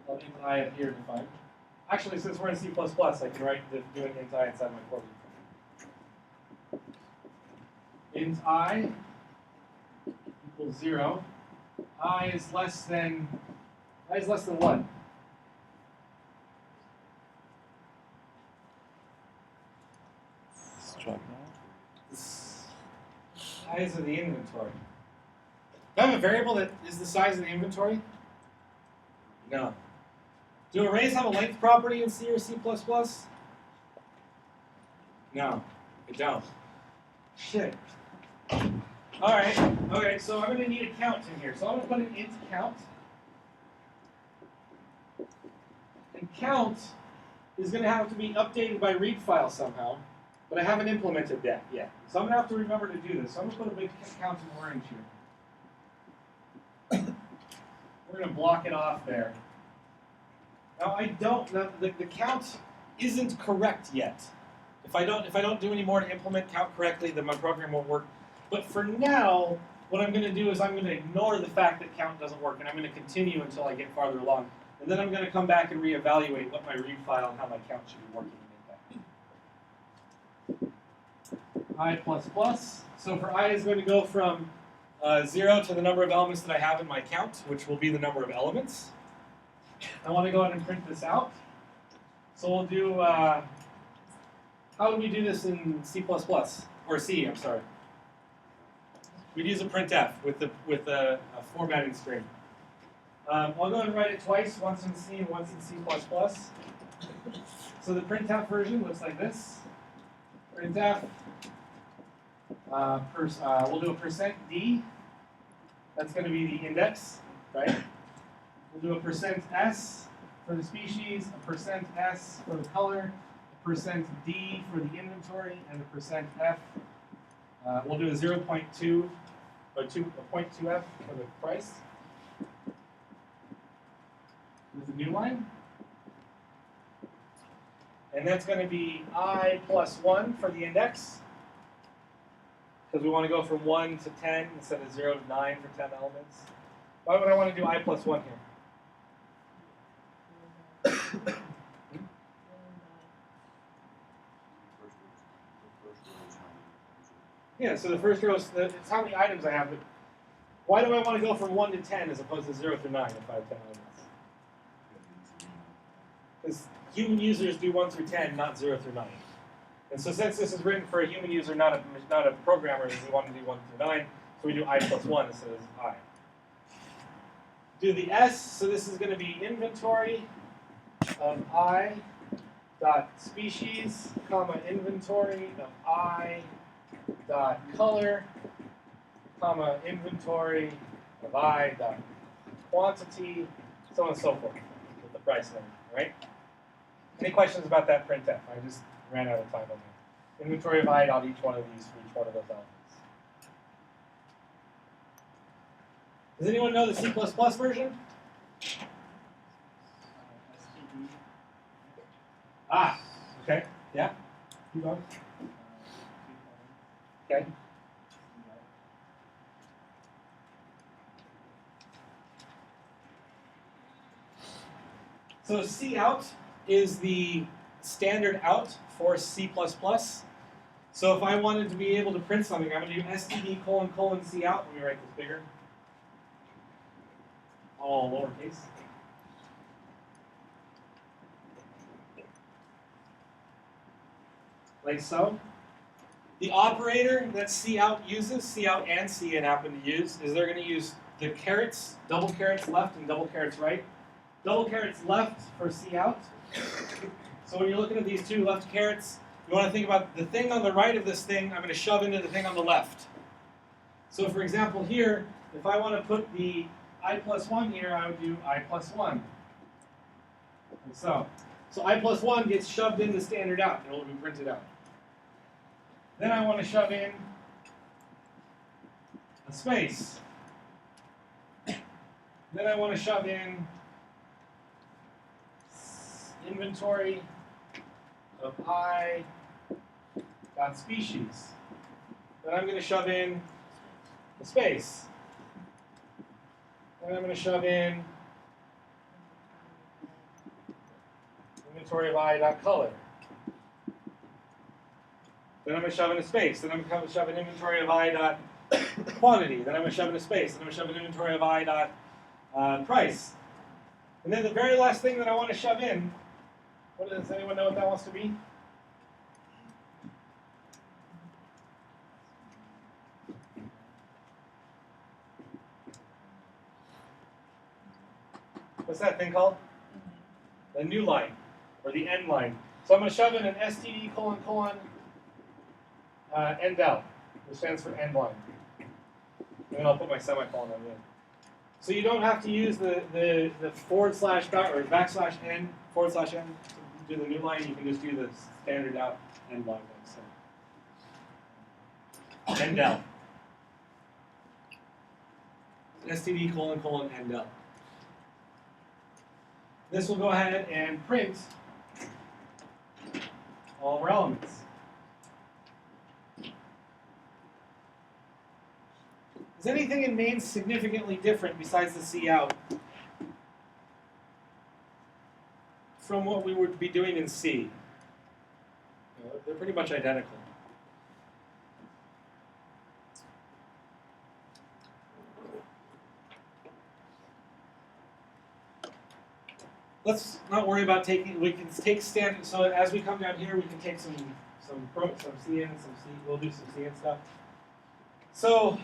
I'll leave an I up here defined. Actually, since we're in C++, I can write do an int I inside my for loop. Int I equals 0. I is less than 1. Struck now. Size of the inventory. Do I have a variable that is the size of the inventory? No. Do arrays have a length property in C or C++? No, they don't. Shit. Alright, okay, so I'm going to need a count in here. So I'm going to put an int count. And count is going to have to be updated by read file somehow, but I haven't implemented that yet. So I'm going to have to remember to do this. So I'm going to put a big count in orange here. We're going to block it off there. Now the count isn't correct yet. If I don't do any more to implement count correctly, then my program won't work. But for now, what I'm going to do is I'm going to ignore the fact that count doesn't work, and I'm going to continue until I get farther along. And then I'm going to come back and reevaluate what my read file and how my count should be working in that. I plus plus. So for I is going to go from 0 to the number of elements that I have in my count, which will be the number of elements. I want to go ahead and print this out. So we'll do, how do we do this in C++? Or C, I'm sorry. We'd use a printf with a formatting string. I'll go ahead and write it twice, once in C and once in C++. So the printf version looks like this. Printf, we'll do a %d. That's going to be the index, right? We'll do a %s for the species, a %s for the color, a %d for the inventory, and a %f. We'll do a 0.2 or a 0.2f for the price. With a new line. And that's going to be I plus 1 for the index. Because we want to go from 1 to 10 instead of 0 to 9 for 10 elements. Why would I want to do I plus 1 here? Yeah, so the first row is it's how many items I have. But why do I want to go from 1 to 10 as opposed to 0 through 9 if I have 10 elements? Because human users do 1 through 10, not 0 through 9. And so since this is written for a human user, not a programmer, we want to do 1 through 9, so we do I plus 1 instead of I. Do the S, so this is going to be inventory of I dot species, comma inventory of I dot color, comma inventory of I dot quantity, so on and so forth, with the price and everything, right? Any questions about that printf? I just ran out of time on that. Inventory of I dot each one of these for each one of those elements. Does anyone know the C++ version? Ah, okay, yeah. Keep going. Okay. So C out is the standard out for C++. So if I wanted to be able to print something, I'm going to do std : C out. Let me write this bigger. All lowercase. Like so. The operator that cout uses, cout and cin happen to use, is they're going to use the carets, double carets left and double carets right. Double carets left for cout. So when you're looking at these two left carets, you want to think about the thing on the right of this thing, I'm going to shove into the thing on the left. So for example here, if I want to put the I+1 here, I would do I+1. And so I+1 gets shoved in the standard out, and it will be printed out. Then I want to shove in a space. Then I want to shove in inventory of I dot species. Then I'm going to shove in a space. Then I'm going to shove in inventory of I dot color. Then I'm going to shove in a space. Then I'm going to shove in inventory of I dot quantity. Then I'm going to shove in a space. Then I'm going to shove in inventory of I dot price. And then the very last thing that I want to shove in, does anyone know what that wants to be? What's that thing called? The new line, or the end line. So I'm going to shove in an std : end out, which stands for end line. And then I'll put my semicolon on the end. So you don't have to use the forward slash dot or backslash n, forward slash n to do the new line. You can just do the standard out end line like so. End out. std : end out. This will go ahead and print all of our elements. Is anything in main significantly different besides the cout from what we would be doing in C? They're pretty much identical. Let's not worry about taking. We can take standard. So as we come down here, we can take some C in, some C. We'll do some C in stuff. So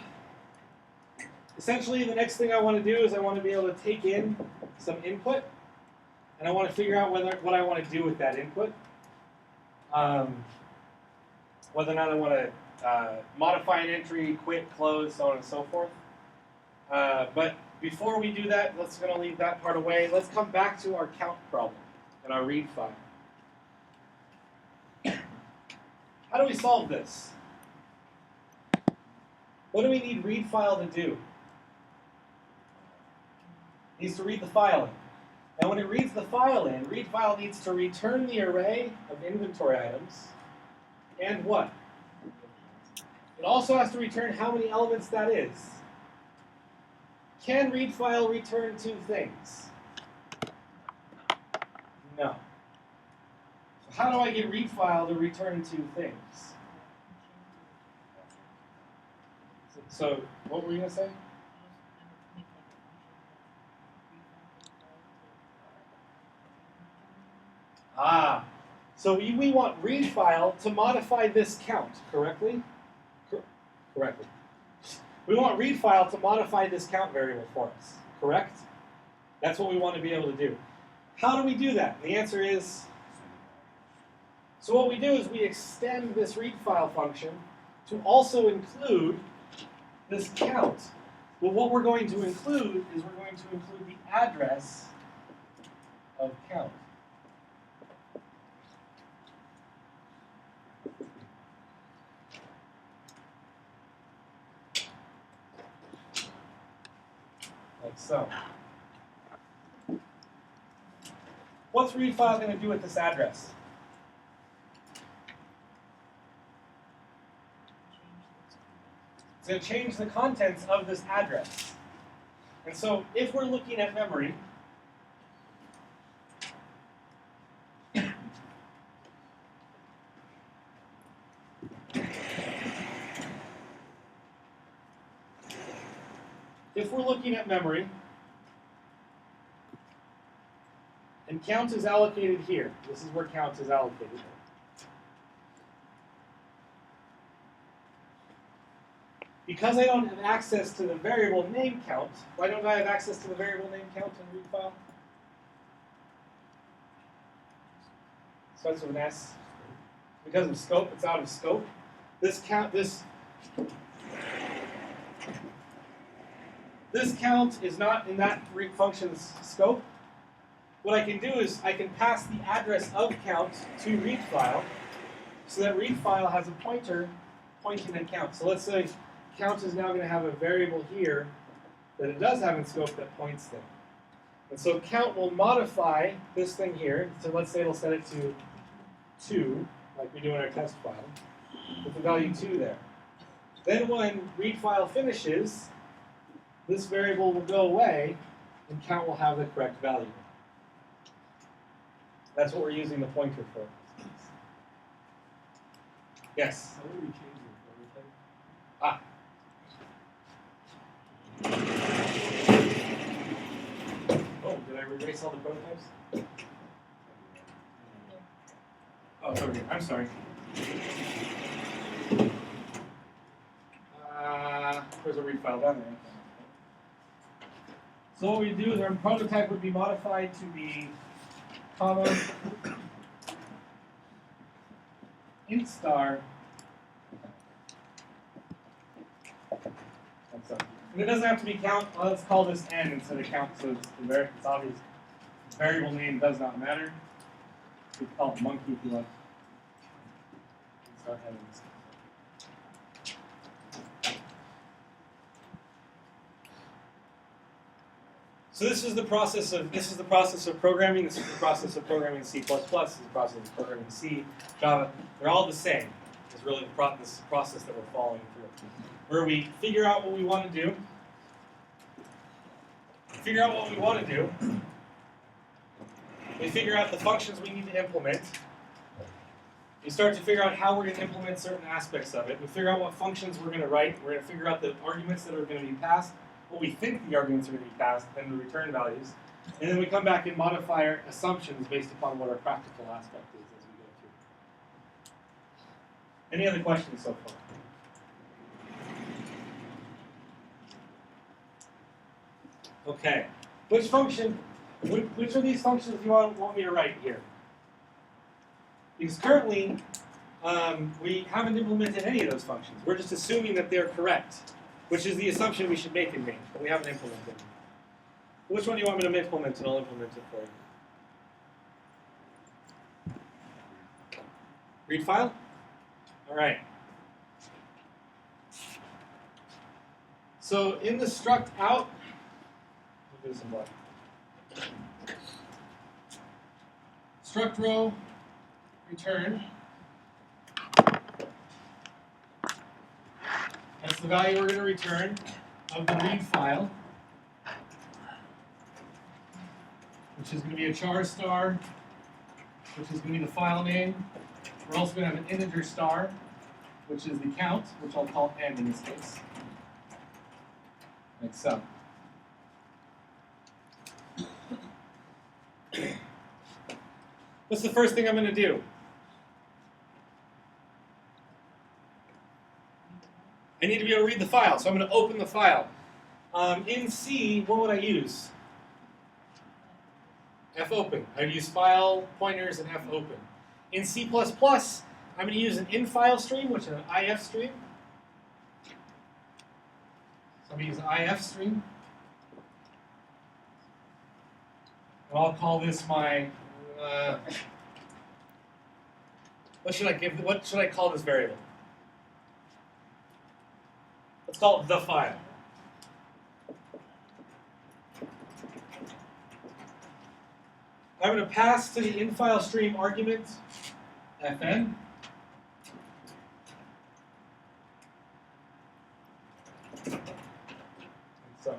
essentially, the next thing I want to do is I want to be able to take in some input, and I want to figure out what I want to do with that input. Whether or not I want to modify an entry, quit, close, so on and so forth. But before we do that, let's going to leave that part away. Let's come back to our count problem and our read file. How do we solve this? What do we need read file to do? It needs to read the file in. And when it reads the file in, read file needs to return the array of inventory items and what? It also has to return how many elements that is. Can read file return two things? No. So how do I get read file to return two things? So what were you going to say? So we want read file to modify this count, correctly? Correctly. We want read file to modify this count variable for us, correct? That's what we want to be able to do. How do we do that? The answer is, so what we do is we extend this read file function to also include this count. But what we're going to include is we're going to include the address of count. Like so. What's read file going to do with this address? It's going to change the contents of this address. And so if we're looking at memory, if we're looking at memory, and count is allocated here, this is where count is allocated. Because I don't have access to the variable name count, why don't I have access to the variable name count in read file? Starts with an S. Because of scope, it's out of scope. This count is not in that read function's scope. What I can do is I can pass the address of count to read file, so that read file has a pointer pointing at count. So let's say count is now going to have a variable here that it does have in scope that points there. And so count will modify this thing here. So let's say it'll set it to 2, like we do in our test file, with the value 2 there. Then when read file finishes, this variable will go away, and count will have the correct value. That's what we're using the pointer for. Yes? How would we change the prototype? Ah. Oh, did I erase all the prototypes? Oh, it's over here. I'm sorry. There's a read file down there. So what we do is our prototype would be modified to be comma int star. And it doesn't have to be count. Well, let's call this n instead of count, so it's obvious. Variable name does not matter. You can call it monkey if you like. Start having this. So this is the process of programming. This is the process of programming C++. This is the process of programming C, Java. They're all the same. It's really this process that we're following through, where we figure out what we want to do. We figure out the functions we need to implement. We start to figure out how we're going to implement certain aspects of it. We figure out what functions we're going to write. We're going to figure out the arguments that are going to be passed, what we think the arguments are going to be passed, and the return values. And then we come back and modify our assumptions based upon what our practical aspect is as we go through. Any other questions so far? Okay. Which of these functions do you want me to write here? Because currently, we haven't implemented any of those functions. We're just assuming that they're correct, which is the assumption we should make in main, but we haven't implemented them. Which one do you want me to implement, and I'll implement it for you? Read file? All right. So in the struct out, we'll do some black. Struct row return. That's the value we're going to return of the read file, which is going to be a char star, which is going to be the file name. We're also going to have an integer star, which is the count, which I'll call n in this case, like so. What's the first thing I'm going to do? I need to be able to read the file, so I'm going to open the file. In C, what would I use? fopen. I'd use file pointers and fopen. In C++, I'm going to use an in-file stream, which is an if stream. So I'm going to use an if stream. And I'll call this my what should I call this variable? Let's call it the file. I'm going to pass to the in-file stream argument fn. So.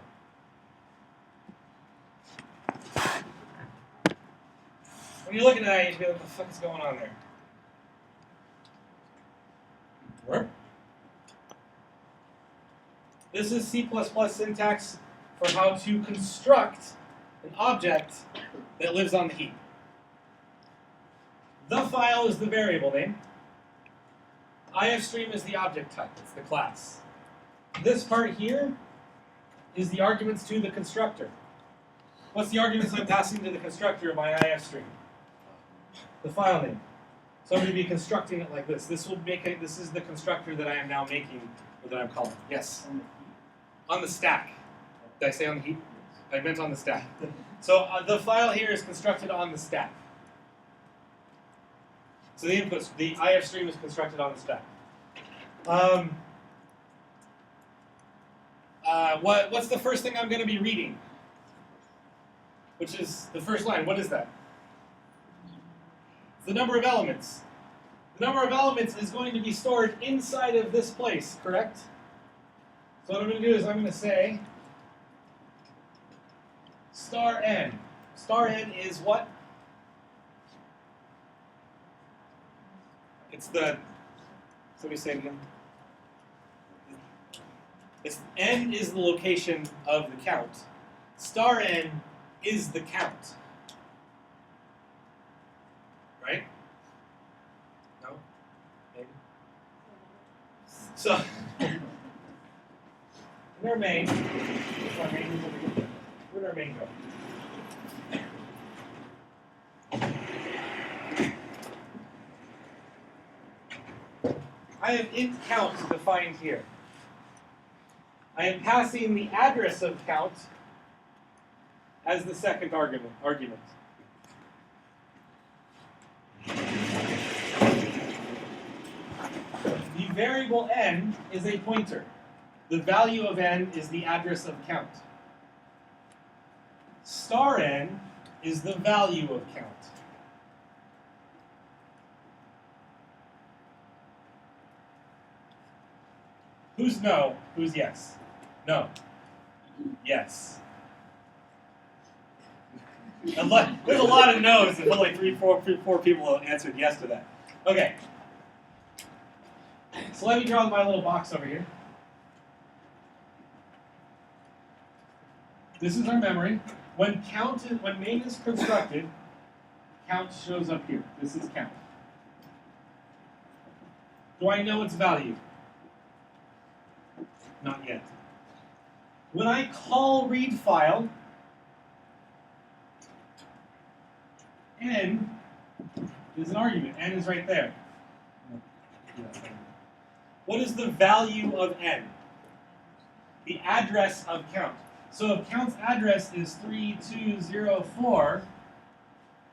When you're looking at that, you should be like, what the fuck is going on there? Where? This is C++ syntax for how to construct an object that lives on the heap. The file is the variable name. IFStream is the object type, it's the class. This part here is the arguments to the constructor. What's the arguments I'm passing to the constructor of my IFStream? The file name. So I'm going to be constructing it like this. This is the constructor that I am now making, or that I'm calling. Yes? On the stack. Did I say on the heap? I meant on the stack. So the file here is constructed on the stack. So the inputs, the IFStream is constructed on the stack. What's the first thing I'm going to be reading? Which is the first line. What is that? It's the number of elements. The number of elements is going to be stored inside of this place, correct? So what I'm going to do is I'm going to say star n. Star n is what? It's the, let me say it again. N is the location of the count. Star n is the count. Right? No? Maybe? So, in our main, where'd our main go? I have int count defined here. I am passing the address of count as the second argument. The variable n is a pointer. The value of n is the address of count. Star n is the value of count. Who's no? Who's yes? No. Yes. There's a lot of no's, and only four people answered yes to that. Okay. So let me draw my little box over here. This is our memory. When main is constructed, count shows up here. This is count. Do I know its value? Not yet. When I call read file, n is an argument. N is right there. What is the value of n? The address of count. So if count's address is 3204,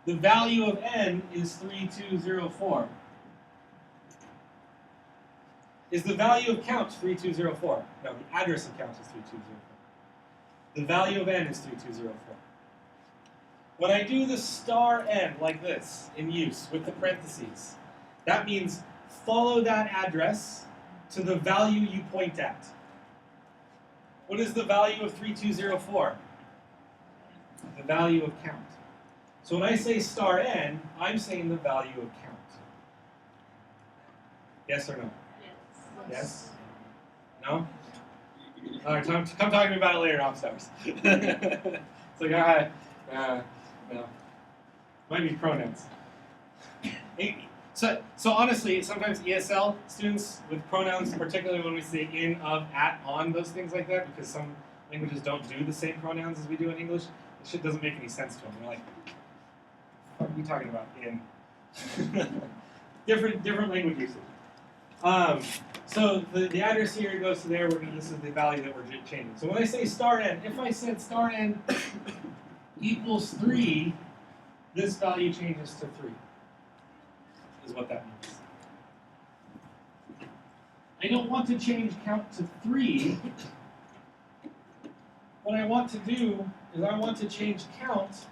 the value of n is 3204. Is the value of count 3204? No, the address of count is 3204. The value of n is 3204. When I do the star n like this in use with the parentheses, that means follow that address to the value you point at. What is the value of 3204? The value of count. So when I say star n, I'm saying the value of count. Yes or no? Yes? No? All right, come talk to me about it later in office hours. It's like, all right, no. Might be pronouns. So honestly, sometimes ESL students with pronouns, particularly when we say in, of, at, on, those things like that, because some languages don't do the same pronouns as we do in English, this shit doesn't make any sense to them. They're like, what are you talking about? In. different language usage. So the address here goes to there. This is the value that we're changing. So when I say star n, if I said star n equals 3, this value changes to 3. Is what that means. I don't want to change count to 3. What I want to do is I want to change count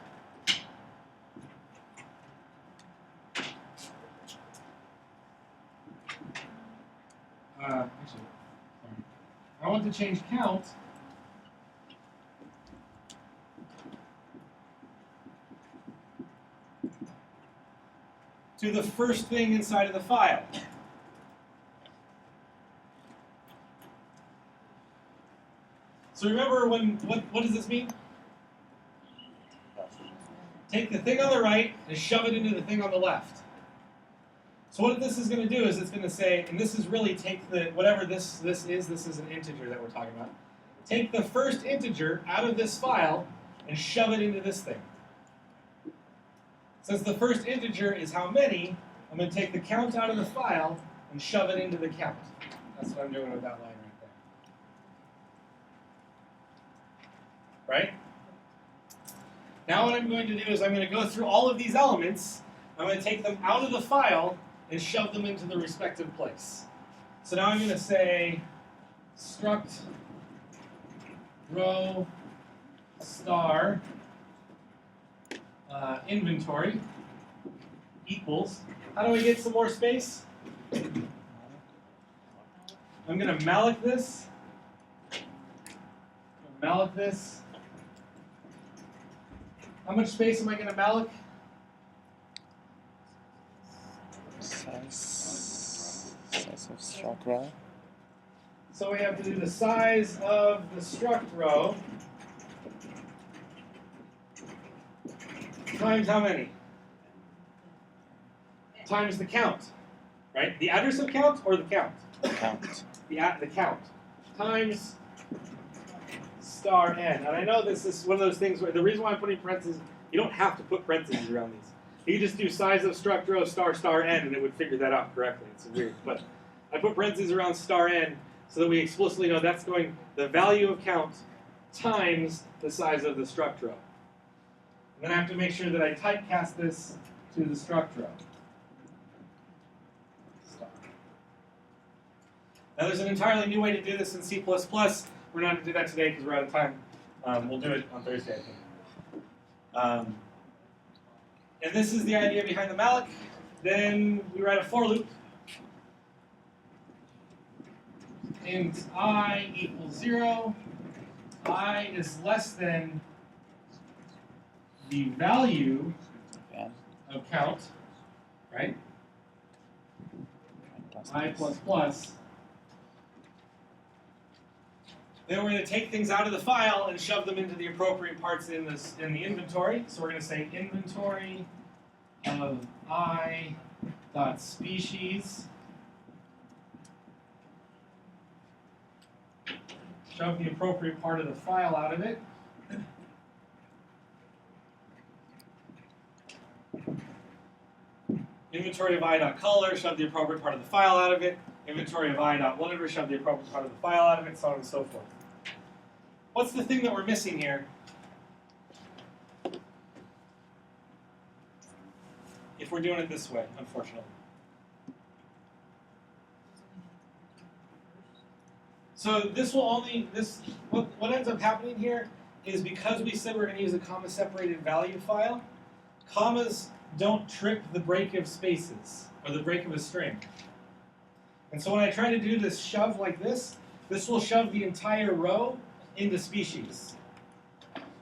I want to change count to the first thing inside of the file. So remember what does this mean? Take the thing on the right and shove it into the thing on the left. So what this is going to do is it's going to say, and this is really take the, whatever this is an integer that we're talking about. Take the first integer out of this file and shove it into this thing. Since the first integer is how many, I'm going to take the count out of the file and shove it into the count. That's what I'm doing with that line right there. Right? Now what I'm going to do is I'm going to go through all of these elements. I'm going to take them out of the file and shove them into the respective place. So now I'm going to say struct row star inventory equals. How do I get some more space? I'm going to malloc this. Malloc this. How much space am I going to malloc? Size of struct row. So we have to do the size of the struct row times how many? Times the count, right? The address of count or the count? Count. The count times star n. And I know this is one of those things where the reason why I'm putting parentheses, you don't have to put parentheses around these. You just do size of struct row star n, and it would figure that out correctly. It's weird, but I put parentheses around star n so that we explicitly know that's going the value of count times the size of the struct row. And then I have to make sure that I typecast this to the struct row. Now there's an entirely new way to do this in C++. We're not going to do that today because we're out of time. We'll do it on Thursday, I think. And this is the idea behind the malloc. Then we write a for loop. Int I equals 0. I is less than the value of count, right? I plus plus. Then we're going to take things out of the file and shove them into the appropriate parts in the inventory. So we're going to say inventory of I dot species. Shove the appropriate part of the file out of it. Inventory of I.color, shove the appropriate part of the file out of it. Inventory of I.whatever, shove the appropriate part of the file out of it, so on and so forth. What's the thing that we're missing here? If we're doing it this way, unfortunately. So this will only, what ends up happening here is because we said we're going to use a comma-separated value file, commas don't trip the break of spaces, or the break of a string. And so when I try to do this shove like this will shove the entire row into species.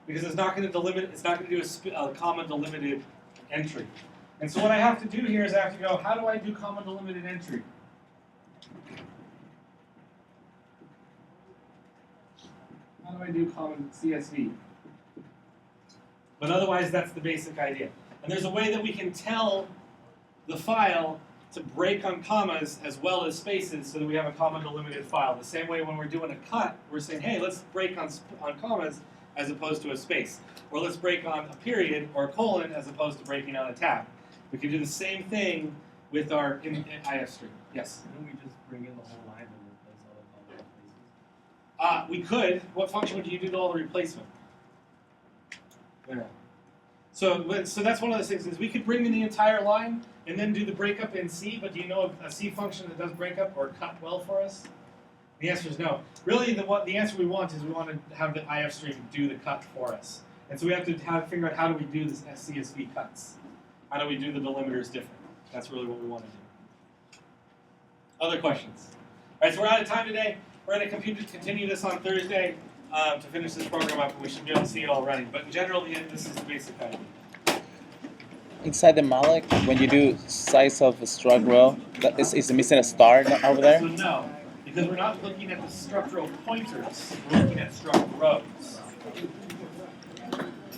Because it's not going to delimit, it's not going to do a comma delimited entry. And so what I have to do here is I have to go, how do I do comma delimited entry? How do I do common CSV? But otherwise, that's the basic idea. And there's a way that we can tell the file to break on commas as well as spaces so that we have a comma delimited file. The same way when we're doing a cut, we're saying, hey, let's break on commas as opposed to a space. Or let's break on a period or a colon as opposed to breaking on a tab. We can do the same thing with our IF string. Yes? Couldn't we just bring in the whole line and replace all the places? We could. What function would you do to all the replacement? Yeah. So that's one of those things is we could bring in the entire line and then do the breakup in C, but do you know of a C function that does breakup or cut well for us? The answer is no. Really, the answer we want is we want to have the IF string do the cut for us. And so we have to figure out how do we do this CSV cuts. How do we do the delimiters different? That's really what we want to do. Other questions? All right, so we're out of time today. We're going to continue this on Thursday to finish this program up, and we should be able to see it all running. But generally, this is the basic idea. Inside the malloc, when you do size of struct row, is missing a star over there? So no, because Because we're not looking at the structural pointers, we're looking at struct rows.